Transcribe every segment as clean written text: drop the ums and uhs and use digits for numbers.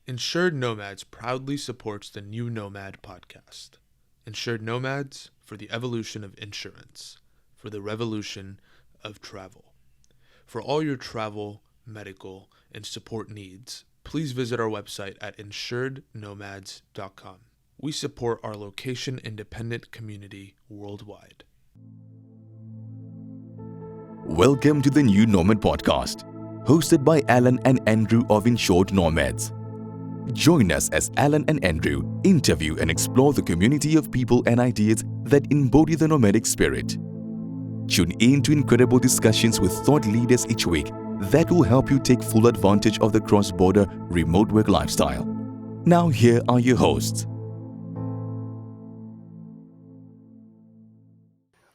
Insured Nomads proudly supports the new Nomad podcast. Insured Nomads for the evolution of insurance, for the revolution of travel. For all your travel, medical, and support needs, please visit our website at insurednomads.com. We support our location-independent community worldwide. Welcome to the new Nomad podcast, hosted by Alan and Andrew of Insured Nomads. Join us as Alan and Andrew interview and explore the community of people and ideas that embody the nomadic spirit. Tune in to incredible discussions with thought leaders each week that will help you take full advantage of the cross-border remote work lifestyle. Now here are your hosts.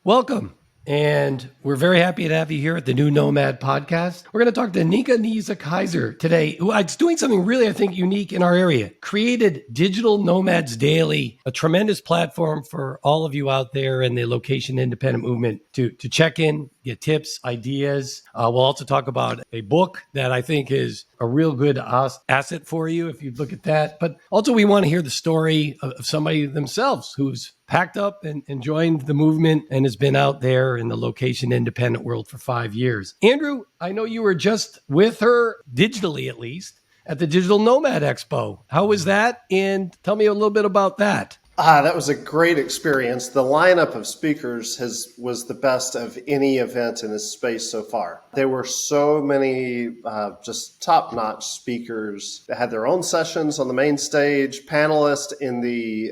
Welcome. And we're very happy to have you here at the new Nomad podcast. We're going to talk to Nienke Nina Keizer today, who is doing something really, I think, unique in our area. Created Digital Nomads Daily, a tremendous platform for all of you out there in the location independent movement to check in, get tips, ideas. We'll also talk about a book that I think is a real good asset for you if you look at that. But also we want to hear the story of somebody themselves who's packed up and joined the movement and has been out there in the location independent world for 5 years. Andrew, I know you were just with her, digitally at least, at the Digital Nomad Expo. How was that? And tell me a little bit about that. That was a great experience. The lineup of speakers was the best of any event in this space so far. There were so many just top-notch speakers that had their own sessions on the main stage, panelists in the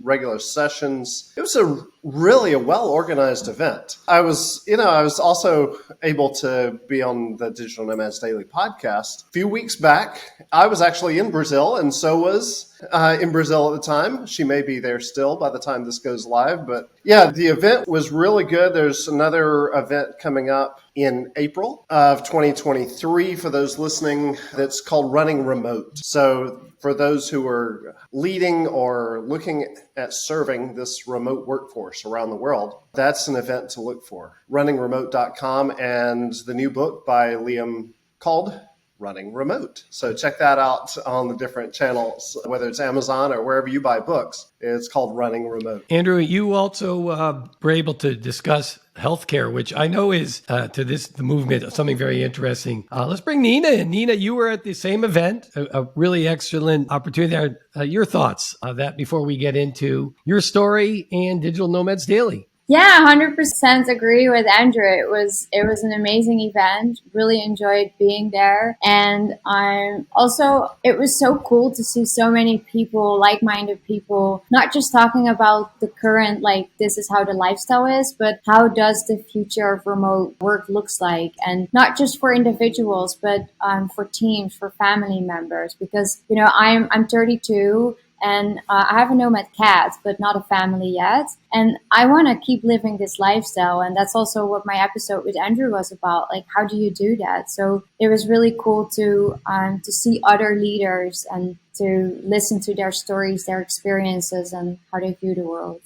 regular sessions. It was really a well-organized event. I was also able to be on the Digital Nomads Daily podcast. A few weeks back, I was actually in Brazil, and so was in Brazil at the time. She may be there still by the time this goes live. But yeah, the event was really good. There's another event coming up in April of 2023 for those listening that's called Running Remote. So for those who are leading or looking at serving this remote workforce around the world, that's an event to look for. RunningRemote.com and the new book by Liam called Running Remote. So check that out on the different channels, whether it's Amazon or wherever you buy books. It's called Running Remote. Andrew, you also were able to discuss healthcare, which I know is the movement something very interesting. Let's bring Nina in. Nina, you were at the same event, a really excellent opportunity. Your thoughts on that before we get into your story and Digital Nomads Daily. Yeah, 100% agree with Andrew. It was an amazing event. Really enjoyed being there. And it was so cool to see so many people, like-minded people, not just talking about the current, like, this is how the lifestyle is, but how does the future of remote work looks like. And not just for individuals, but for teams, for family members. Because, I'm 32. And I have a nomad cat, but not a family yet. And I want to keep living this lifestyle. And that's also what my episode with Andrew was about. Like, how do you do that? So it was really cool to see other leaders and to listen to their stories, their experiences, and how they view the world.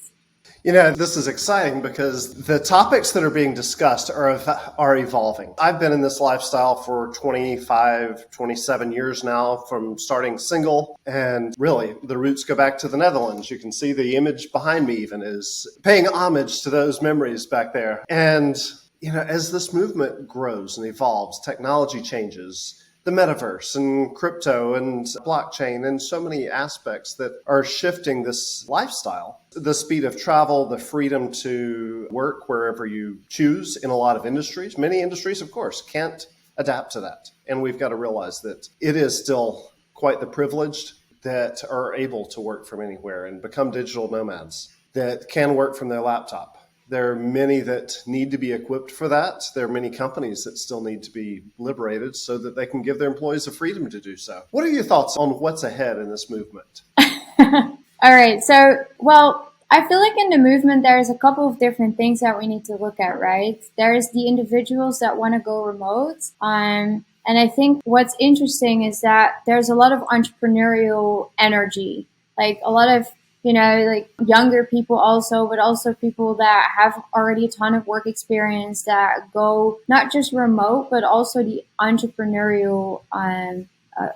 This is exciting because the topics that are being discussed are evolving. I've been in this lifestyle for 25, 27 years now, from starting single. And really, the roots go back to the Netherlands. You can see the image behind me even is paying homage to those memories back there. And, as this movement grows and evolves, technology changes. The metaverse and crypto and blockchain and so many aspects that are shifting this lifestyle. The speed of travel, the freedom to work wherever you choose in a lot of industries. Many industries, of course, can't adapt to that. And we've got to realize that it is still quite the privileged that are able to work from anywhere and become digital nomads that can work from their laptop. There are many that need to be equipped for that. There are many companies that still need to be liberated so that they can give their employees the freedom to do so. What are your thoughts on what's ahead in this movement? All right. So, I feel like in the movement, there's a couple of different things that we need to look at, right? There's the individuals that want to go remote. And I think what's interesting is that there's a lot of entrepreneurial energy, like a lot of like younger people also, but also people that have already a ton of work experience that go not just remote, but also the entrepreneurial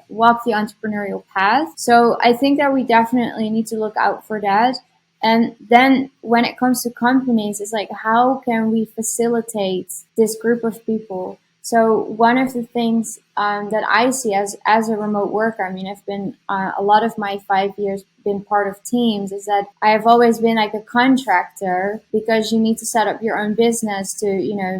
walk the entrepreneurial path. So I think that we definitely need to look out for that. And then when it comes to companies, it's like, how can we facilitate this group of people? So one of the things that I see as a remote worker, I mean, I've been a lot of my 5 years been part of teams, is that I have always been like a contractor, because you need to set up your own business to,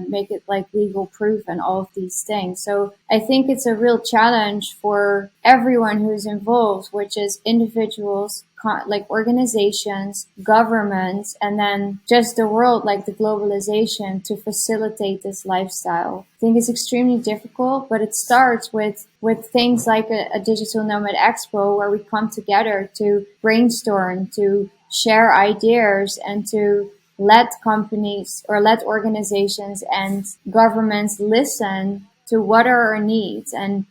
make it like legal proof and all of these things. So I think it's a real challenge for everyone who's involved, which is individuals, like organizations, governments, and then just the world, like the globalization, to facilitate this lifestyle. I think it's extremely difficult, but it starts with things like a Digital Nomad Expo, where we come together to brainstorm, to share ideas, and to let companies or let organizations and governments listen to what are our needs and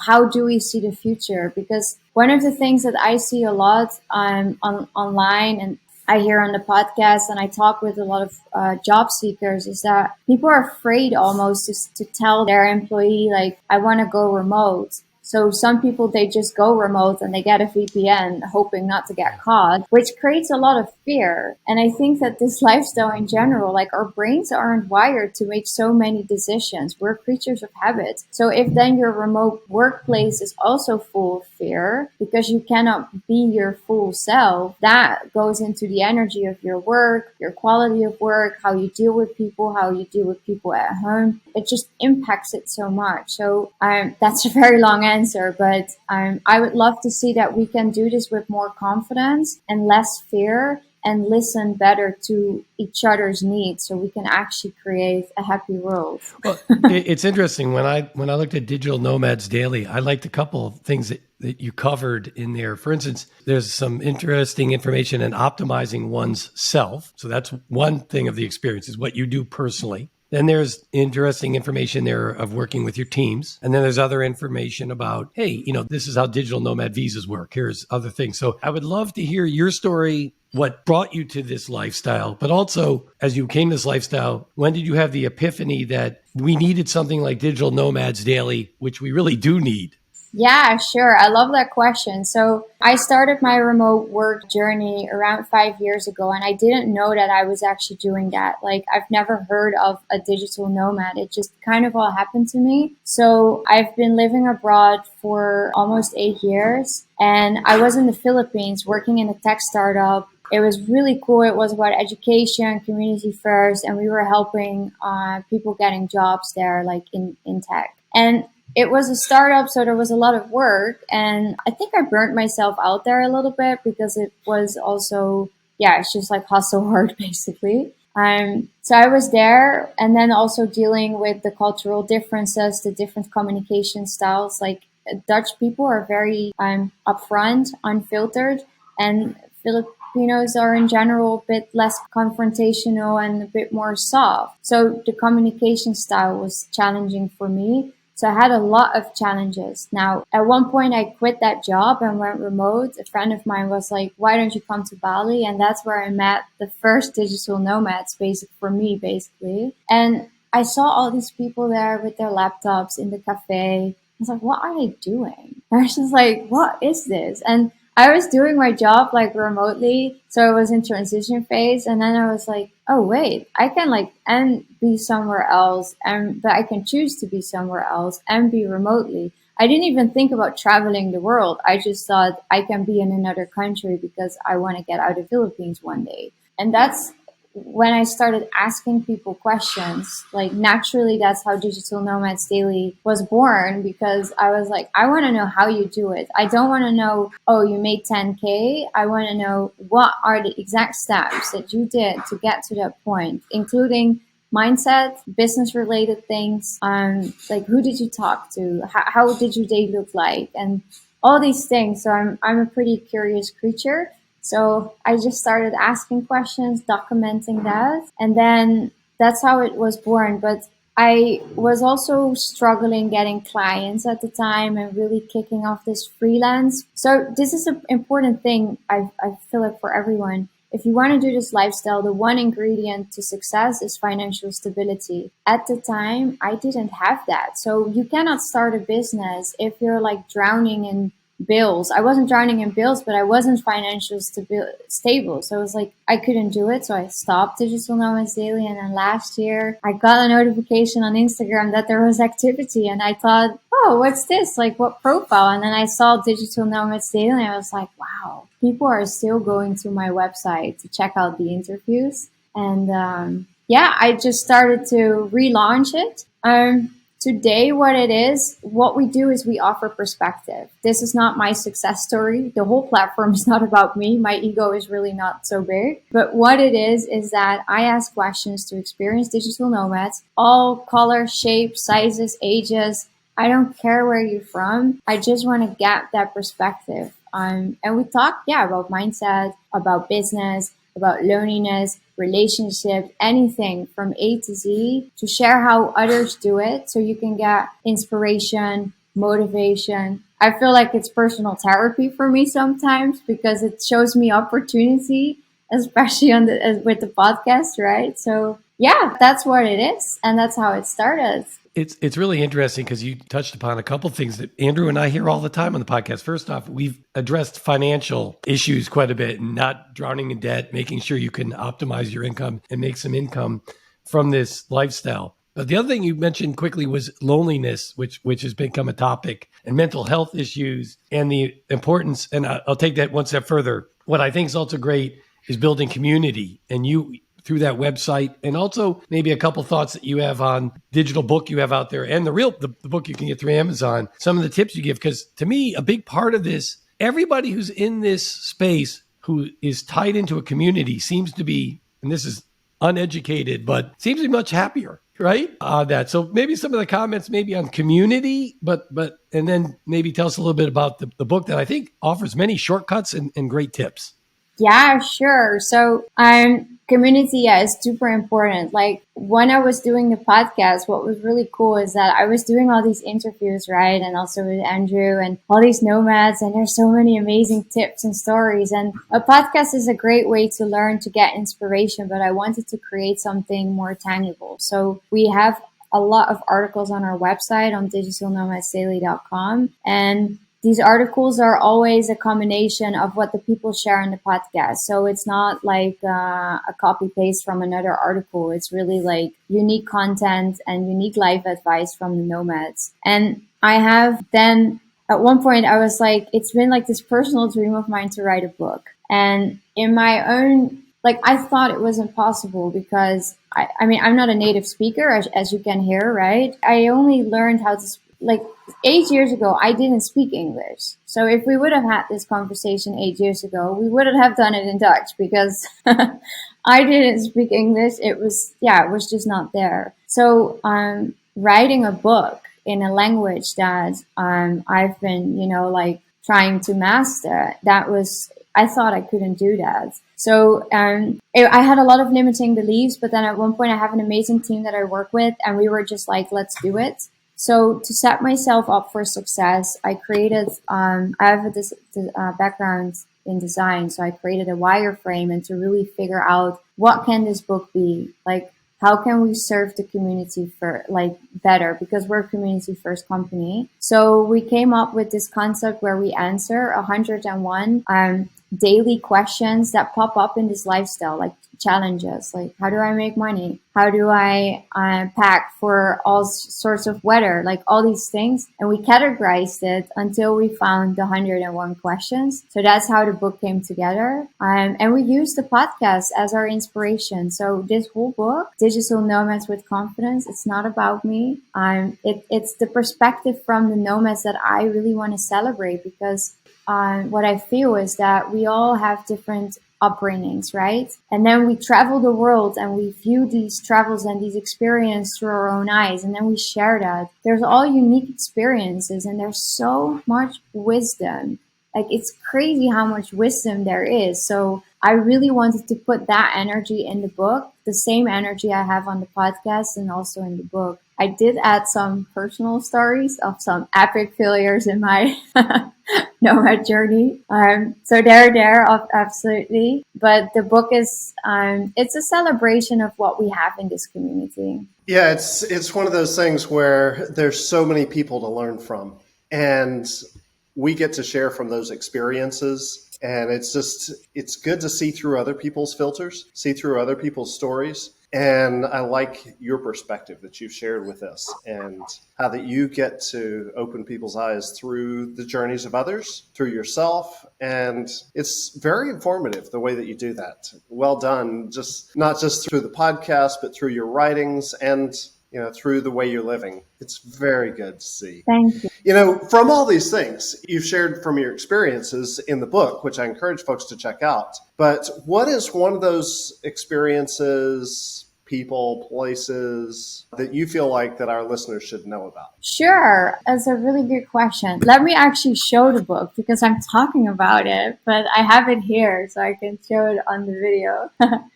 how do we see the future. Because one of the things that I see a lot online, and I hear on the podcast, and I talk with a lot of job seekers, is that people are afraid almost to tell their employee, like, I want to go remote. So some people, they just go remote and they get a VPN hoping not to get caught, which creates a lot of fear. And I think that this lifestyle in general, like, our brains aren't wired to make so many decisions. We're creatures of habit. So if then your remote workplace is also full of fear because you cannot be your full self, that goes into the energy of your work, your quality of work, how you deal with people, how you deal with people at home. It just impacts it so much. So that's a very long answer, but I would love to see that we can do this with more confidence and less fear, and listen better to each other's needs, so we can actually create a happy world. Well, it's interesting. When I looked at Digital Nomads Daily, I liked a couple of things that you covered in there. For instance, there's some interesting information in optimizing one's self. So that's one thing of the experience, is what you do personally. Then there's interesting information there of working with your teams. And then there's other information about, hey, this is how digital nomad visas work. Here's other things. So I would love to hear your story, what brought you to this lifestyle, but also as you came to this lifestyle, when did you have the epiphany that we needed something like Digital Nomads Daily, which we really do need? Yeah, sure. I love that question. So I started my remote work journey around 5 years ago, and I didn't know that I was actually doing that. Like, I've never heard of a digital nomad. It just kind of all happened to me. So I've been living abroad for almost 8 years, and I was in the Philippines working in a tech startup. It was really cool. It was about education, community first, and we were helping people getting jobs there, like in tech. And it was a startup, so there was a lot of work, and I think I burnt myself out there a little bit, because it was also, it's just like hustle hard, basically. So I was there, and then also dealing with the cultural differences, the different communication styles. Like, Dutch people are very upfront, unfiltered, and Filipinos are in general a bit less confrontational and a bit more soft. So the communication style was challenging for me. So I had a lot of challenges. Now, at one point I quit that job and went remote. A friend of mine was like, why don't you come to Bali? And that's where I met the first digital nomads, for me, basically. And I saw all these people there with their laptops in the cafe. I was like, what are they doing? I was just like, what is this? And I was doing my job like remotely, so it was in transition phase, and then I was like, oh wait, I can and be somewhere else, but I can choose to be somewhere else and be remotely. I didn't even think about traveling the world. I just thought I can be in another country because I want to get out of the Philippines one day. And that's when I started asking people questions. Like, naturally, that's how Digital Nomads Daily was born, because I was like, I want to know how you do it. I don't want to know, oh, you made 10K. I want to know, what are the exact steps that you did to get to that point, including mindset, business related things, like, who did you talk to? How did your day look like? And all these things. So I'm a pretty curious creature. So I just started asking questions, documenting that, and then that's how it was born. But I was also struggling getting clients at the time and really kicking off this freelance. So this is an important thing, I feel like, for everyone. if you want to do this lifestyle, the one ingredient to success is financial stability. At the time, I didn't have that. So you cannot start a business if you're like drowning in bills. I wasn't drowning in bills, but I wasn't financially stable. So it was like, I couldn't do it. So I stopped Digital Nomads Daily. And then last year I got a notification on Instagram that there was activity. And I thought, oh, what's this? Like, what profile? And then I saw Digital Nomads Daily and I was like, wow, people are still going to my website to check out the interviews. And I just started to relaunch it. Today, what we do is we offer perspective. This is not my success story. The whole platform is not about me. My ego is really not so big. But what it is that I ask questions to experienced digital nomads, all colors, shapes, sizes, ages. I don't care where you're from. I just want to get that perspective. And we talk, about mindset, about business, about loneliness, relationships, anything from A to Z, to share how others do it so you can get inspiration, motivation. I feel like it's personal therapy for me sometimes because it shows me opportunity, especially with the podcast, right? So that's what it is. And that's how it started. It's really interesting because you touched upon a couple things that Andrew and I hear all the time on the podcast. First off, we've addressed financial issues quite a bit and not drowning in debt, making sure you can optimize your income and make some income from this lifestyle. But the other thing you mentioned quickly was loneliness, which has become a topic, and mental health issues and the importance. And I'll take that one step further. What I think is also great is building community, and you through that website, and also maybe a couple thoughts that you have on digital book you have out there and the book you can get through Amazon, some of the tips you give. Because to me, a big part of this, everybody who's in this space who is tied into a community seems to be, and this is uneducated, but seems to be much happier, right? So maybe some of the comments maybe on community, but and then maybe tell us a little bit about the book that I think offers many shortcuts and great tips. Yeah, sure. So community, is super important. Like when I was doing the podcast, what was really cool is that I was doing all these interviews, right? And also with Andrew and all these nomads, and there's so many amazing tips and stories. And a podcast is a great way to learn, to get inspiration, but I wanted to create something more tangible. So we have a lot of articles on our website on digitalnomadsdaily.com. And these articles are always a combination of what the people share in the podcast. So it's not like a copy paste from another article. It's really like unique content and unique life advice from the nomads. And I have then at one point I was like, it's been like this personal dream of mine to write a book. And in my own, like I thought it was impossible because I mean, I'm not a native speaker as you can hear, right? I only learned how to like 8 years ago, I didn't speak English. So if we would have had this conversation 8 years ago, we wouldn't have done it in Dutch because I didn't speak English. It was just not there. So writing a book in a language that I've been, trying to master, I thought I couldn't do that. So I had a lot of limiting beliefs, but then at one point I have an amazing team that I work with and we were just like, let's do it. So to set myself up for success, I created, I have a background in design. So I created a wireframe and to really figure out what can this book be? Like, how can we serve the community better? Because we're a community first company. So we came up with this concept where we answer 101 daily questions that pop up in this lifestyle, like challenges, like how do I make money? How do I pack for all sorts of weather? Like all these things. And we categorized it until we found the 101 questions. So that's how the book came together. And we used the podcast as our inspiration. So this whole book, Digital Nomads with Confidence, it's not about me. It's the perspective from the nomads that I really want to celebrate because what I feel is that we all have different upbringings, right? And then we travel the world and we view these travels and these experiences through our own eyes, and then we share that. There's all unique experiences and there's so much wisdom. Like it's crazy how much wisdom there is. So I really wanted to put that energy in the book, the same energy I have on the podcast and also in the book. I did add some personal stories of some epic failures in my nomad journey. So they're there, absolutely. But the book is, it's a celebration of what we have in this community. Yeah, it's one of those things where there's so many people to learn from, and we get to share from those experiences. And it's good to see through other people's filters, see through other people's stories. And I like your perspective that you've shared with us, and how that you get to open people's eyes through the journeys of others, through yourself. And it's very informative the way that you do that. Well done, just not just through the podcast, but through your writings and through the way you're living. It's very good to see. Thank you. From all these things you've shared from your experiences in the book, which I encourage folks to check out. But what is one of those experiences, people, places that you feel like that our listeners should know about? Sure. That's a really good question. Let me actually show the book because I'm talking about it, but I have it here so I can show it on the video.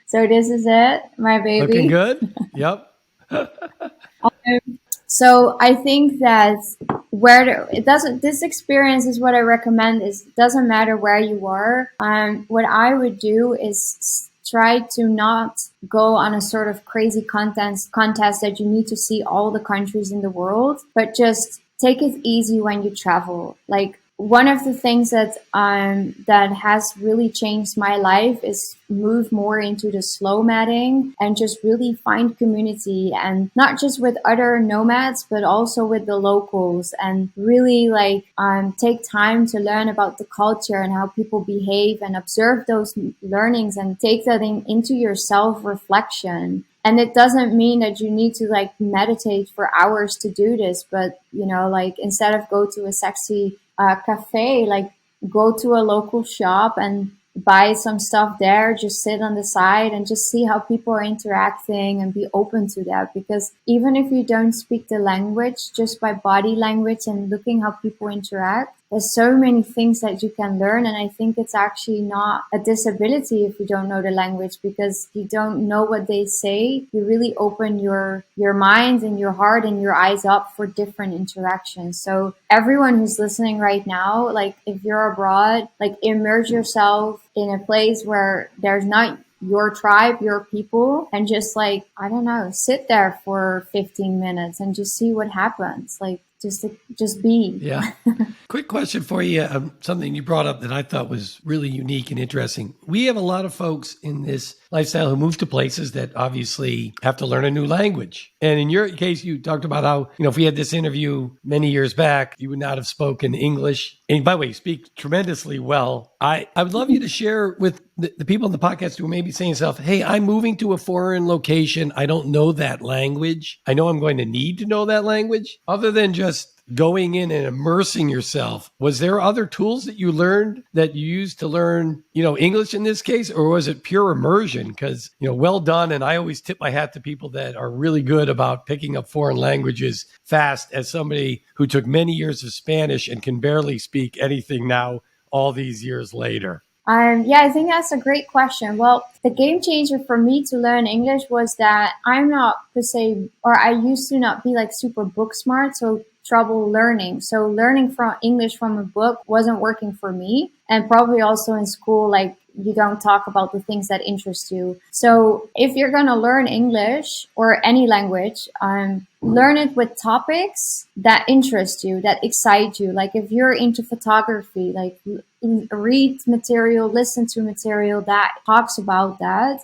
So this is it, my baby. Looking good? Yep. So I think that this experience is what I recommend is it doesn't matter where you are. What I would do is try to not go on a sort of crazy contest that you need to see all the countries in the world, but just take it easy when you travel. Like, one of the things that has really changed my life is move more into the slow madding and just really find community, and not just with other nomads, but also with the locals, and really take time to learn about the culture and how people behave, and observe those learnings and take that into your self-reflection. And it doesn't mean that you need to meditate for hours to do this, but instead of go to a sexy cafe, go to a local shop and buy some stuff there, just sit on the side and just see how people are interacting and be open to that. Because even if you don't speak the language, just by body language and looking how people interact, there's so many things that you can learn. And I think it's actually not a disability if you don't know the language, because you don't know what they say. You really open your mind and your heart and your eyes up for different interactions. So everyone who's listening right now, if you're abroad, immerse yourself in a place where there's not your tribe, your people, and just sit there for 15 minutes and just see what happens. Just be. Yeah. Quick question for you. Something you brought up that I thought was really unique and interesting. We have a lot of folks in this lifestyle who move to places that obviously have to learn a new language. And in your case, you talked about how, if we had this interview many years back, you would not have spoken English. And by the way, you speak tremendously well. I would love you to share with the people in the podcast who may be saying stuff, hey, I'm moving to a foreign location. I don't know that language. I know I'm going to need to know that language. Other than just going in and immersing yourself, was there other tools that you learned that you used to learn, English in this case, or was it pure immersion? Because, well done. And I always tip my hat to people that are really good about picking up foreign languages fast, as somebody who took many years of Spanish and can barely speak anything now, all these years later. I think that's a great question. Well, the game changer for me to learn English was that I'm not per se, or I used to not be super book smart, so trouble learning. So learning from English from a book wasn't working for me. And probably also in school, you don't talk about the things that interest you. So if you're going to learn English or any language, learn it with topics that interest you, that excite you. If you're into photography, read material, listen to material that talks about that.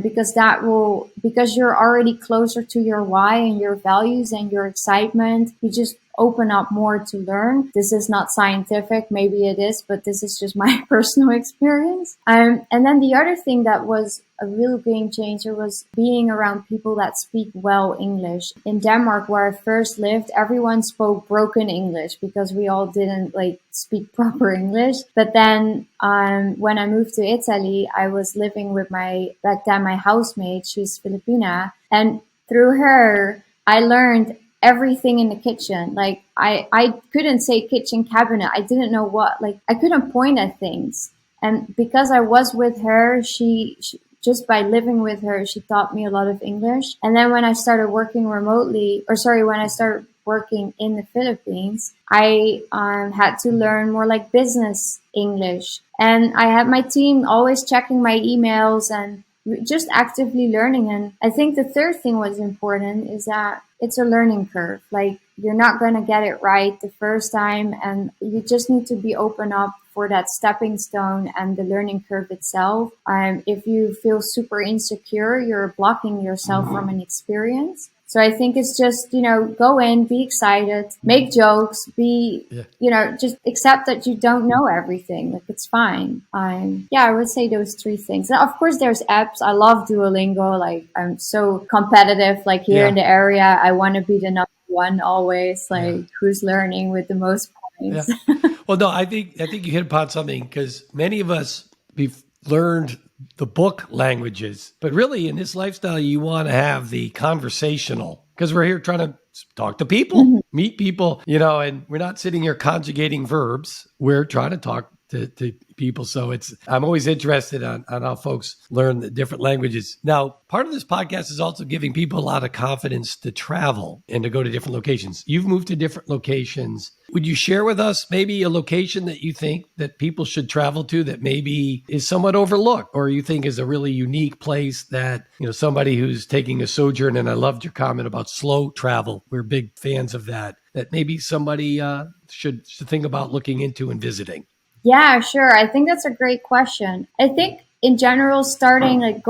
Because you're already closer to your why and your values and your excitement, you just open up more to learn. This is not scientific, maybe it is, but this is just my personal experience. And then the other thing that was a real game changer was being around people that speak well English. In Denmark, where I first lived, everyone spoke broken English because we all didn't speak proper English. But then when I moved to Italy, I was living with back then my housemate. She's Filipina, and through her, I learned everything in the kitchen. I couldn't say kitchen cabinet. I didn't know what, I couldn't point at things. And because I was with her, she just by living with her, she taught me a lot of English. And then when I started working remotely, when I started working in the Philippines, I had to learn more like business English. And I had my team always checking my emails and just actively learning. And I think the third thing was important is that it's a learning curve. Like, you're not going to get it right the first time, and you just need to be open up for that stepping stone and the learning curve itself. If you feel super insecure, you're blocking yourself from an experience. So I think it's just, go in, be excited, make jokes, just accept that you don't know everything. Like, it's fine. I would say those three things. Now, of course, there's apps. I love Duolingo. Like, I'm so competitive. Like, here in the area, I want to be the number one always. Like, who's learning with the most points? Yeah. Well, no, I think you hit upon something, because many of us, we've learned the book languages, but really in this lifestyle, you want to have the conversational, because we're here trying to talk to people, meet people, and we're not sitting here conjugating verbs. We're trying to talk to people. So I'm always interested on how folks learn the different languages. Now, part of this podcast is also giving people a lot of confidence to travel and to go to different locations. You've moved to different locations. Would you share with us maybe a location that you think that people should travel to that maybe is somewhat overlooked, or you think is a really unique place that, somebody who's taking a sojourn, and I loved your comment about slow travel. We're big fans of that maybe somebody should think about looking into and visiting? Yeah, sure. I think that's a great question. I think in general, starting like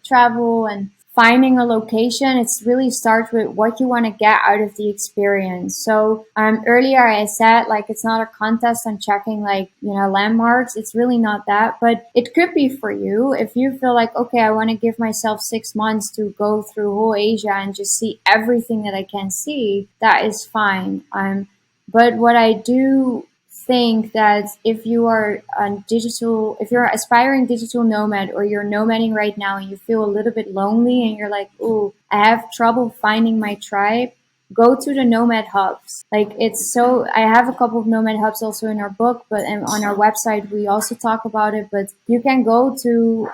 travel and finding a location, it's really starts with what you want to get out of the experience. So earlier I said, like, it's not a contest on checking landmarks. It's really not that, but it could be for you if you feel like, okay, I want to give myself 6 months to go through whole Asia and just see everything that I can see. That is fine. But what I do think that if you're aspiring digital nomad, or you're nomading right now and you feel a little bit lonely and you're like, oh, I have trouble finding my tribe, go to the nomad hubs. I have a couple of nomad hubs also in our book, but on our website we also talk about it. But you can go to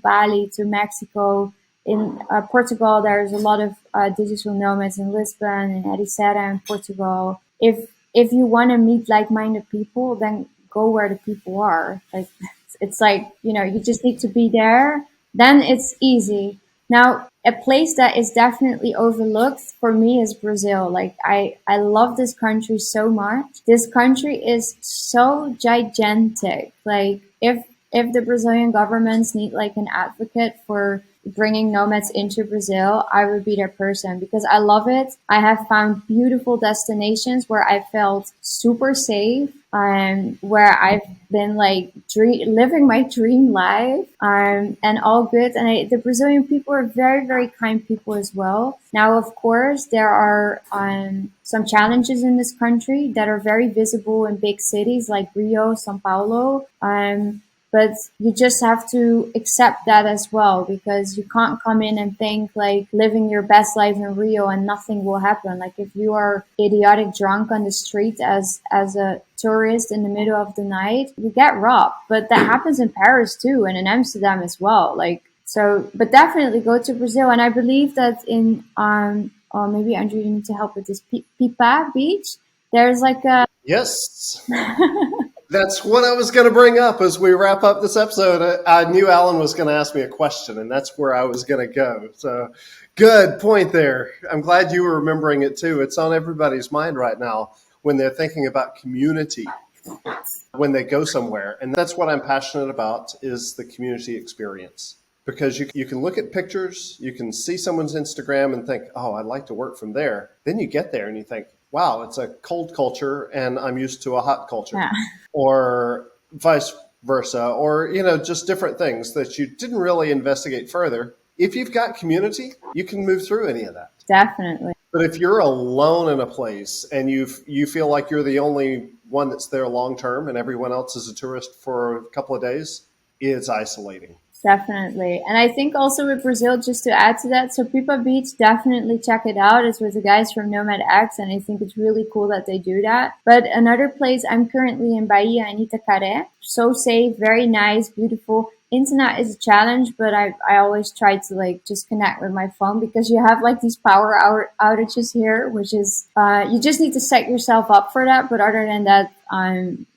Bali, to Mexico. In Portugal, there's a lot of digital nomads in Lisbon and Ericeira in Portugal. If you want to meet like-minded people, then go where the people are. Like, it's like, you just need to be there. Then it's easy. Now, a place that is definitely overlooked for me is Brazil. Like, I love this country so much. This country is so gigantic. Like, if the Brazilian governments need like an advocate for bringing nomads into Brazil, I would be their person, because I love it. I have found beautiful destinations where I felt super safe, where I've been like living my dream life, and all good. And the Brazilian people are very, very kind people as well. Now, of course, there are some challenges in this country that are very visible in big cities like Rio, São Paulo. But you just have to accept that as well, because you can't come in and think like living your best life in Rio and nothing will happen. Like, if you are idiotic drunk on the street as a tourist in the middle of the night, you get robbed. But that happens in Paris too, and in Amsterdam as well. But definitely go to Brazil. And I believe that in maybe Andrew, you need to help with this Pipa Beach. There's like a Yes. That's what I was going to bring up as we wrap up this episode. I knew Alan was going to ask me a question, and that's where I was going to go. So good point there. I'm glad you were remembering it too. It's on everybody's mind right now when they're thinking about community when they go somewhere. And that's what I'm passionate about, is the community experience. Because you can look at pictures, you can see someone's Instagram and think, oh, I'd like to work from there. Then you get there and you think, wow, it's a cold culture and I'm used to a hot culture. Yeah. Or vice versa, or, just different things that you didn't really investigate further. If you've got community, you can move through any of that. Definitely. But if you're alone in a place and you feel like you're the only one that's there long term and everyone else is a tourist for a couple of days, it's isolating. Definitely. And I think also with Brazil, just to add to that, so Pipa Beach, definitely check it out. It's with the guys from Nomad X, and I think it's really cool that they do that. But another place, I'm currently in Bahia, in Itacaré. So safe, very nice, beautiful. internet is a challenge, but I always try to like just connect with my phone, because you have like these power outages here, which is you just need to set yourself up for that. But other than that,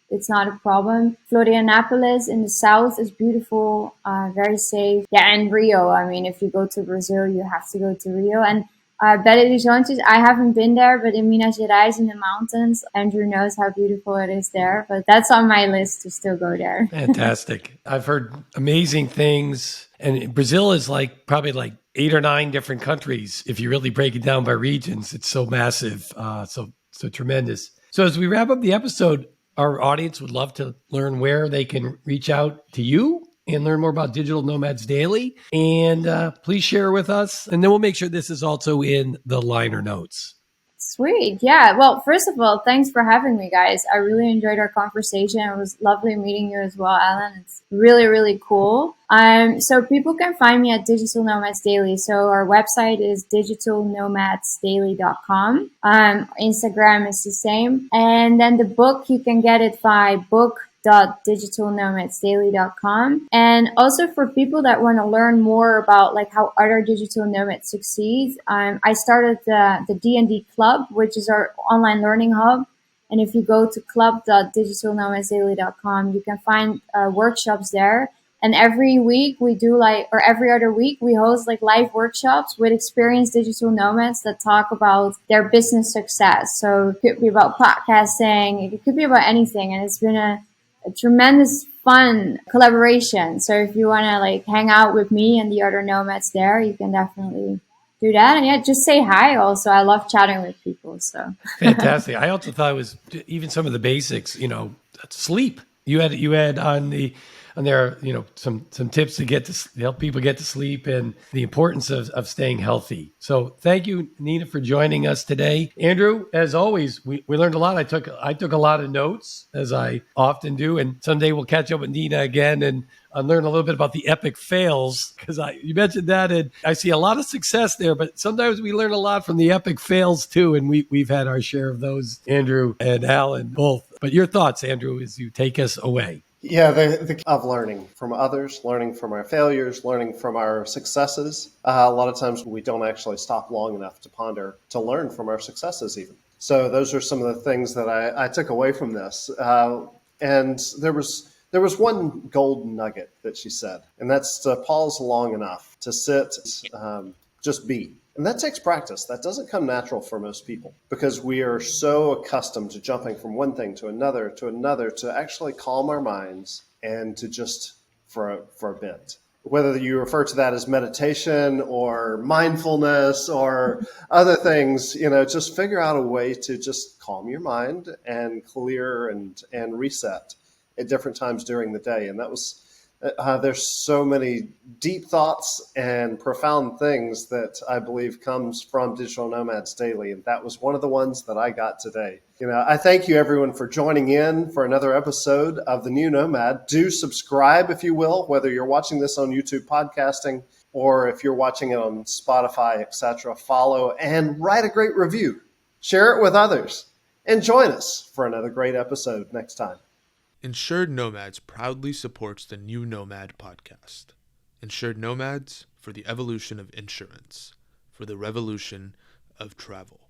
it's not a problem. Florianopolis in the south is beautiful, very safe. Yeah, and Rio. I mean, if you go to Brazil, you have to go to Rio. And Belo Horizonte, I haven't been there, but in Minas Gerais in the mountains, Andrew knows how beautiful it is there. But that's on my list to still go there. Fantastic. I've heard amazing things. And Brazil is like probably like 8 or 9 different countries. If you really break it down by regions, it's so massive, so tremendous. So as we wrap up the episode, our audience would love to learn where they can reach out to you and learn more about Digital Nomads Daily. And please share with us. And then we'll make sure this is also in the liner notes. Sweet. Yeah. Well, first of all, thanks for having me, guys. I really enjoyed our conversation. It was lovely meeting you as well, Alan. It's really, really cool. So people can find me at Digital Nomads Daily. So our website is digitalnomadsdaily.com. Instagram is the same. And then the book, you can get it by book.digitalnomadsdaily.com. And also for people that want to learn more about like how other digital nomads succeed, I started the Dnd Club, which is our online learning hub. And if you go to club.digitalnomadsdaily.com, you can find workshops there. And every week we do or every other week we host like live workshops with experienced digital nomads that talk about their business success. So it could be about podcasting, it could be about anything. And it's been a tremendous fun collaboration. So if you want to like hang out with me and the other nomads there, you can definitely do that. And yeah, just say hi also. I love chatting with people. So fantastic. I also thought it was even some of the basics, sleep. You had on there, some tips to help people get to sleep and the importance of staying healthy. So thank you, Nina, for joining us today. Andrew, as always, we learned a lot. I took a lot of notes, as I often do, and someday we'll catch up with Nina again and learn a little bit about the epic fails, because you mentioned that, and I see a lot of success there, but sometimes we learn a lot from the epic fails too, and we've had our share of those, Andrew and Alan both. But your thoughts, Andrew, as you take us away. Yeah, the of learning from others, learning from our failures, learning from our successes. A lot of times we don't actually stop long enough to ponder, to learn from our successes even. So those are some of the things that I took away from this. And there was one gold nugget that she said, and that's to pause long enough, to sit, just be. And that takes practice. That doesn't come natural for most people, because we are so accustomed to jumping from one thing to another, to actually calm our minds and to just for a bit. Whether you refer to that as meditation or mindfulness or other things, just figure out a way to just calm your mind and clear and reset at different times during the day. And that was there's so many deep thoughts and profound things that I believe comes from Digital Nomads Daily. And that was one of the ones that I got today. I thank you everyone for joining in for another episode of The New Nomad. Do subscribe, if you will, whether you're watching this on YouTube podcasting or if you're watching it on Spotify, etc. Follow and write a great review. Share it with others and join us for another great episode next time. Insured Nomads proudly supports the New Nomad podcast. Insured Nomads for the evolution of insurance, for the revolution of travel.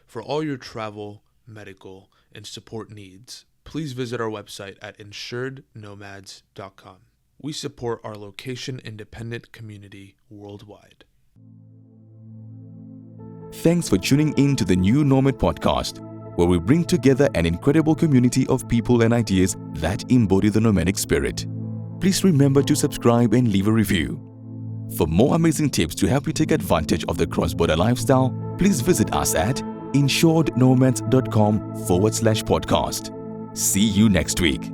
For all your travel, medical, and support needs, please visit our website at insurednomads.com. We support our location-independent community worldwide. Thanks for tuning in to the New Nomad podcast, where we bring together an incredible community of people and ideas that embody the nomadic spirit. Please remember to subscribe and leave a review. For more amazing tips to help you take advantage of the cross-border lifestyle, please visit us at insurednomads.com/podcast. See you next week.